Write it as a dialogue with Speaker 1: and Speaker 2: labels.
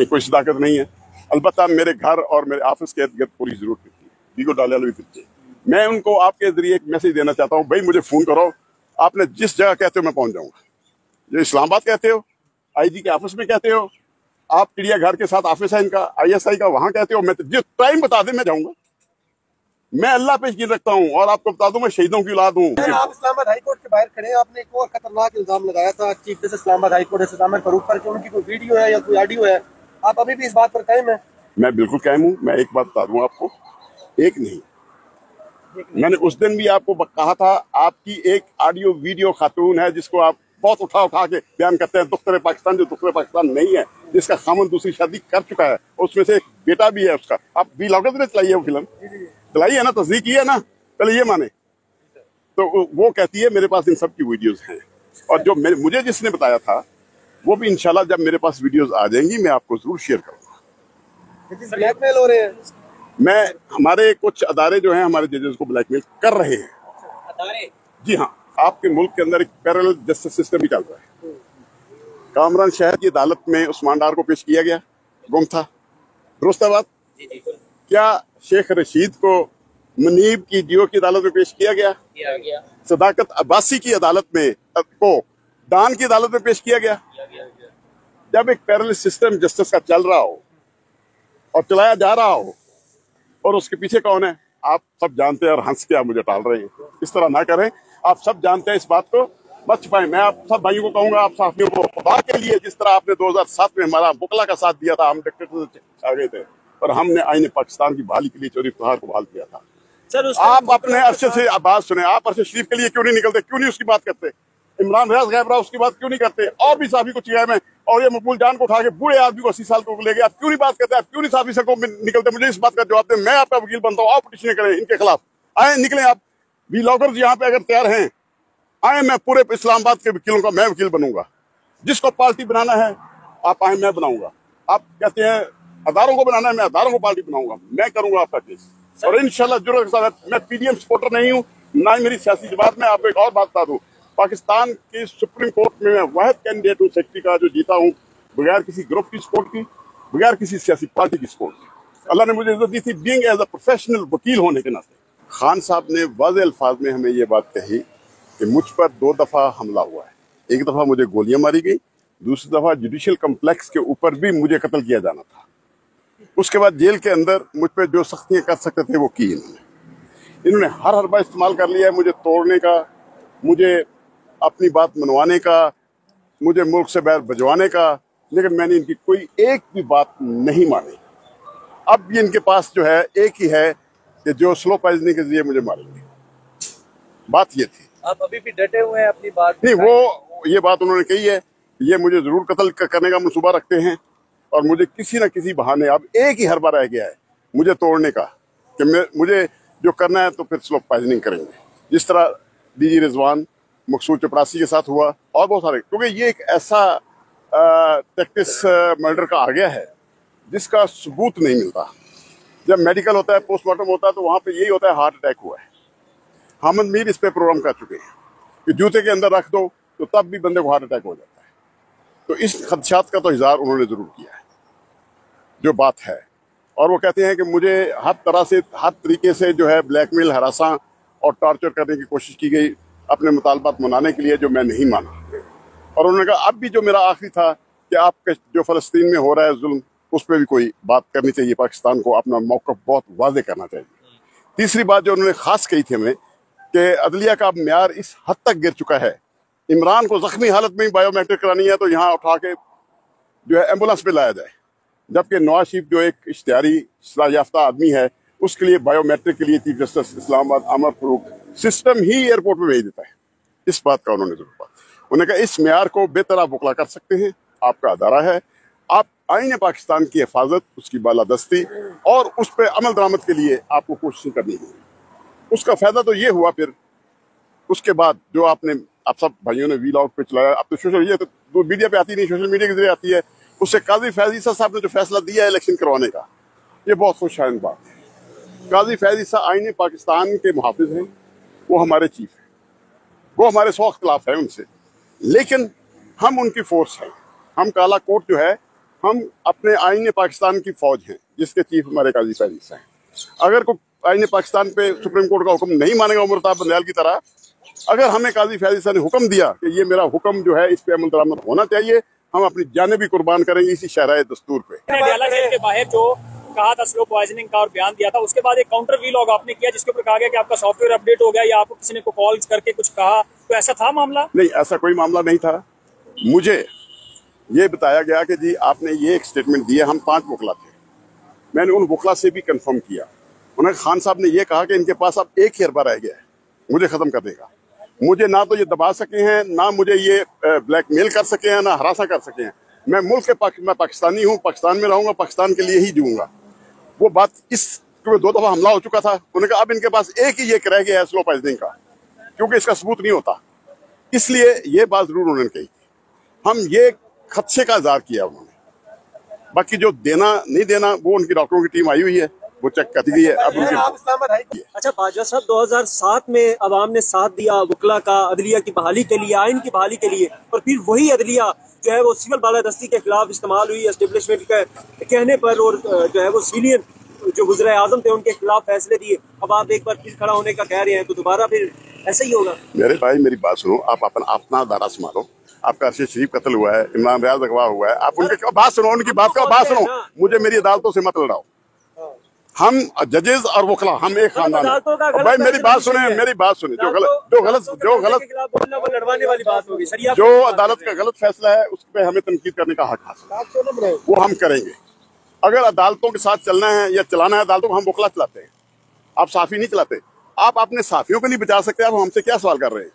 Speaker 1: कोई सदाकत नहीं है। अलबत्ता मेरे घर और मेरे ऑफिस के इर्द गिर्द पूरी जरूर फिरती है, बीगो डाले वाली फिरती है। मैं उनको आपके जरिए एक मैसेज देना चाहता हूँ, भाई मुझे फोन करो, आपने जिस जगह कहते हो मैं पहुंच जाऊंगा। जो इस्लामाबाद कहते हो, आईजी के ऑफिस में कहते हो, आप चिड़ियाघर के साथ ऑफिस है इनका ISI का, वहां कहते हो, मैं जिस टाइम बता दे मैं जाऊंगा। मैं अल्लाह पे यकीन रखता हूँ और आपको बता दूं मैं शहीदों की औलाद हूँ।
Speaker 2: आप इस्लामाबाद हाई कोर्ट के बाहर खड़े हैं, आपने एक और खतरनाक इल्जाम लगाया था chief justice Islamabad high court Islam Farooq पर कि उनकी कोई वीडियो है या कोई ऑडियो है, आप अभी भी इस बात पर कायम है?
Speaker 1: मैं बिल्कुल कायम हूँ। मैं एक बात बता दूं आपको, एक नहीं, मैंने उस दिन भी आपको कहा था, आपकी एक ऑडियो वीडियो खातून है जिसको आप बहुत उठा उठा के बयान करते हैं, दुख्तर पाकिस्तान, जो दुख्तर पाकिस्तान नहीं है, जिसका खामन दूसरी शादी कर चुका है, उसमें से एक बेटा भी है उसका। आप वीलॉगर ने चलाई है वो फिल्म, चलाई है ना, तस्दीक की है ना, पहले ये माने। तो वो कहती है मेरे पास इन सब की वीडियोज हैं, और जो मुझे जिसने बताया था वो भी इंशाल्लाह जब मेरे पास वीडियोज आ जाएंगी मैं आपको जरूर शेयर करूंगा।
Speaker 2: ब्लैकमेल हो रहे हैं?
Speaker 1: मैं, हमारे कुछ अदारे जो हैं हमारे जजेस को ब्लैकमेल कर रहे हैं।
Speaker 2: अदारे?
Speaker 1: जी हाँ, आपके मुल्क के अंदर एक पैरेलल जस्टिस सिस्टम भी चल रहा है। कामरान शहर की अदालत में उस्मान डार को पेश किया गया, गुम था, फिरोस्ताबाद। क्या शेख रशीद को मुनीब की DO की अदालत में पेश किया गया? सदाकत अब्बासी की अदालत में को दान की अदालत में पेश किया गया। जब एक पैरेलल सिस्टम जस्टिस का चल रहा हो और चलाया जा रहा हो और उसके पीछे कौन है आप सब जानते हैं, और हंस के आप मुझे टाल रहे हैं, इस तरह ना करें। आप सब जानते हैं इस बात को, मत छुपाएं। मैं आप सब भाइयों को कहूंगा, आप साथियों को, खुदा के लिए, जिस तरह आपने 2007 में हमारा बुकला का साथ दिया था, हम डिक्टेटर से आ गए थे और हमने आईने पाकिस्तान की बहाली के लिए चोरी फहार को बहाल किया था। सर आप अपने अरशद से बात सुने, आप अरशद शरीफ के लिए क्यों नहीं निकलते, क्यों नहीं उसकी बात करते? इमरान रियाज गायब रहा, उसकी बात क्यों नहीं करते? और भी साफी कुछ गायब है, और ये मकबूल जान को उठा के बूढ़े आदमी को 80 साल को ले गए, आप क्यों नहीं बात करते? आप क्यों नहीं साफी सको निकलते? मुझे इस बात का जवाब दें, मैं आपका वकील बनता हूँ, आप पिटिशन करें इनके खिलाफ, आए निकले आप। वीलॉगर्स यहाँ पे अगर तैयार हैं, आए, मैं पूरे इस्लामाबाद के वकीलों का मैं वकील बनूंगा। जिसको पार्टी बनाना है आप आए, मैं बनाऊंगा। आप कहते हैं अदारों को बनाना है, मैं अदारों को पार्टी बनाऊंगा, मैं करूंगा आपका केस। और इंशाल्लाह जुर्रत के साथ, मैं PDM सपोर्टर नहीं हूँ, ना ही मेरी सियासी जमात में। आपको एक और बात बता दूं, पाकिस्तान की सुप्रीम कोर्ट में मैं वाहिद कैंडिडेट हूँ सेक्रेटरी का जो जीता हूँ, बगैर किसी ग्रुप की सपोर्ट की, बगैर किसी सियासी पार्टी की सपोर्ट की। अल्लाह ने मुझे इज्जत दी थी बीइंग एज अ प्रोफेशनल वकील होने के नाते। खान साहब ने वाज़ेह अल्फाज में हमें ये बात कही कि मुझ पर 2 दफा हमला हुआ है। एक दफा मुझे गोलियां मारी गई, दूसरी दफा जुडिशियल कम्प्लेक्स के ऊपर भी मुझे कत्ल किया जाना था। उसके बाद जेल के अंदर मुझ पर जो सख्तियां कर सकते थे वो की इन्होंने हर हरबा इस्तेमाल कर लिया है, मुझे तोड़ने का, मुझे अपनी बात मनवाने का, मुझे मुल्क से बाहर भिजवाने का, लेकिन मैंने इनकी कोई एक भी बात नहीं मानी। अब भी इनके पास जो है एक ही है कि जो स्लो पॉइजनिंग के जरिए मुझे मारेंगे। बात ये थी।
Speaker 2: आप अभी भी डटे हुए हैं अपनी बात?
Speaker 1: नहीं, वो ये बात उन्होंने कही है, ये मुझे जरूर कत्ल करने का मंसूबा रखते हैं, और मुझे किसी न किसी बहाने अब एक ही हरबा रह गया है मुझे तोड़ने का, कि मुझे जो करना है तो फिर स्लो पॉइजनिंग करेंगे, जिस तरह DG रिजवान मकसूद चपरासी के साथ हुआ और बहुत सारे। क्योंकि ये एक ऐसा टैक्टिस मर्डर का आ गया है जिसका सबूत नहीं मिलता। जब मेडिकल होता है, पोस्टमार्टम होता है, तो वहां पे यही होता है हार्ट अटैक हुआ है। हामिद मीर इस पे प्रोग्राम कर चुके हैं कि जूते के अंदर रख दो तो तब भी बंदे को हार्ट अटैक हो जाता है। तो इस खदशात का तो इजहार उन्होंने जरूर किया है, जो बात है। और वो कहते हैं कि मुझे हर तरह से, हर तरीके से जो है ब्लैकमेल, हरासा और टॉर्चर करने की कोशिश की गई अपने मुतालबात मनाने के लिए, जो मैं नहीं माना। और उन्होंने कहा अब भी जो मेरा आखिरी था कि आपके जो फ़लस्तीन में हो रहा है जुल्म, उस पर भी कोई बात करनी चाहिए, पाकिस्तान को अपना मौक़िफ़ बहुत वाज़ेह करना चाहिए। तीसरी बात जो उन्होंने खास कही थी हमें कि अदलिया का म्यार इस हद तक गिर चुका है, इमरान को जख्मी हालत में ही बायोमेट्रिक करानी है तो यहाँ उठा के जो है एम्बुलेंस पे लाया जाए, जबकि नवाज शरीफ जो एक इश्तिहारी सलाह याफ्ता आदमी है, उसके लिए बायोमेट्रिक के लिए chief justice Islamabad Umar Farooq system ही एयरपोर्ट पे भेज देता है। इस बात का उन्होंने जरूर कहा। उन्होंने कहा इस म्यार को बेहतर आप बुकला कर सकते हैं, आपका अदारा है, आप आईने पाकिस्तान की हिफाजत, उसकी बालादस्ती और उस पर अमल दरामद के लिए आपको कोशिश करनी होगी। उसका फायदा तो ये हुआ फिर उसके बाद जो आपने, आप सब भाइयों ने वीलॉग पे चलाया, अब तो सोशल, ये तो मीडिया पे आती नहीं, सोशल मीडिया के जरिए आती है। उससे काजी फैज ईसा साहब ने जो फैसला दिया है इलेक्शन करवाने का, ये बहुत खुशहाल बात है। काजी फैज ईसा आईने पाकिस्तान के मुहाफिज हैं, वो हमारे चीफ हैं, वो हमारे 100 खिलाफ है उनसे, लेकिन हम उनकी फोर्स हैं। हम काला कोट जो है हम अपने आईने पाकिस्तान की फौज हैं, जिसके चीफ हमारे काजी फैज़ हैं। अगर कोई आईने पाकिस्तान पे सुप्रीम कोर्ट का हुक्म नहीं मानेगा उमरताब बंदयाल की तरह, अगर हमें काजी फैज़ ने हुक्म दिया कि ये मेरा हुक्म जो है इस पे अमल दरामद होना चाहिए, हम अपनी जानें भी कुर्बान करेंगे इसी शहराए दस्तूर पे।
Speaker 3: अडयाला जेल के बाहर जो कहा था स्लो पॉइजनिंग का और बयान दिया था, उसके बाद एक काउंटर वीलॉग आपने किया जिसके ऊपर कहा गया कि आपका सॉफ्टवेयर अपडेट हो गया या आपको किसी ने को कॉल करके कुछ कहा, तो ऐसा था मामला? नहीं,
Speaker 1: ऐसा कोई मामला नहीं था। मुझे ये बताया गया कि जी आपने ये एक स्टेटमेंट दिया, हम 5 वकला थे। मैंने उन वकला से भी कंफर्म किया, उन्होंने खान साहब ने ये कहा कि इनके पास अब 1 ही अरबा रह गया है मुझे खत्म करने का। मुझे ना तो ये दबा सके हैं, ना मुझे ये ब्लैकमेल कर सके हैं, ना हरासा कर सके हैं। मैं मुल्क के मैं पाकिस्तानी हूँ, पाकिस्तान में रहूंगा, पाकिस्तान के लिए ही जीऊंगा। वो बात इस 2 दफा हमला हो चुका था, उन्होंने कहा अब इनके पास एक ही ये रह गया है स्लो पॉइजनिंग का, क्योंकि इसका सबूत नहीं होता। इसलिए ये बात जरूर उन्होंने कही। हम ये खदशे का इज़हार किया उन्होंने, बाकी जो देना नहीं देना वो उनकी डॉक्टरों की टीम आई हुई है, वो चेक कर दी है। अब उनकी
Speaker 4: अच्छा बाजवा साहब, 2007 में अवाम ने साथ दिया वकला का अदलिया की बहाली के लिए, आइन की बहाली के लिए, और फिर वही अदलिया जो है वो सिविल बालादस्ती के खिलाफ इस्तेमाल हुई एस्टेब्लिशमेंट के कहने पर, और जो है वो सीनियर जो वज़ीर आज़म थे उनके खिलाफ फैसले दिए। अब आप एक बार फिर खड़ा होने का कह रहे हैं, तो दोबारा फिर ऐसा ही होगा?
Speaker 1: मेरे भाई मेरी बात सुनो, आप अपना दायरा संभालो। आपका अरशद शरीफ कत्ल हुआ है, इमरान रियाज अगवा हुआ है, आप उनकी बात सुनो, उनकी बात का बात सुनो। मुझे मेरी अदालतों से मत लड़ाओ। हम जजेस और वकला हम एक खानदान है। भाई मेरी बात सुने, मेरी बात सुने। जो अदालत का गलत फैसला है उस पर हमें तनकीद करने का हक हासिल है, वो हम करेंगे। अगर अदालतों के साथ चलना है या चलाना है अदालतों को, हम वकला चलाते हैं, आप साफी नहीं चलाते। आप अपने साफियों को नहीं बचा सकते, आप हमसे क्या सवाल कर रहे हैं?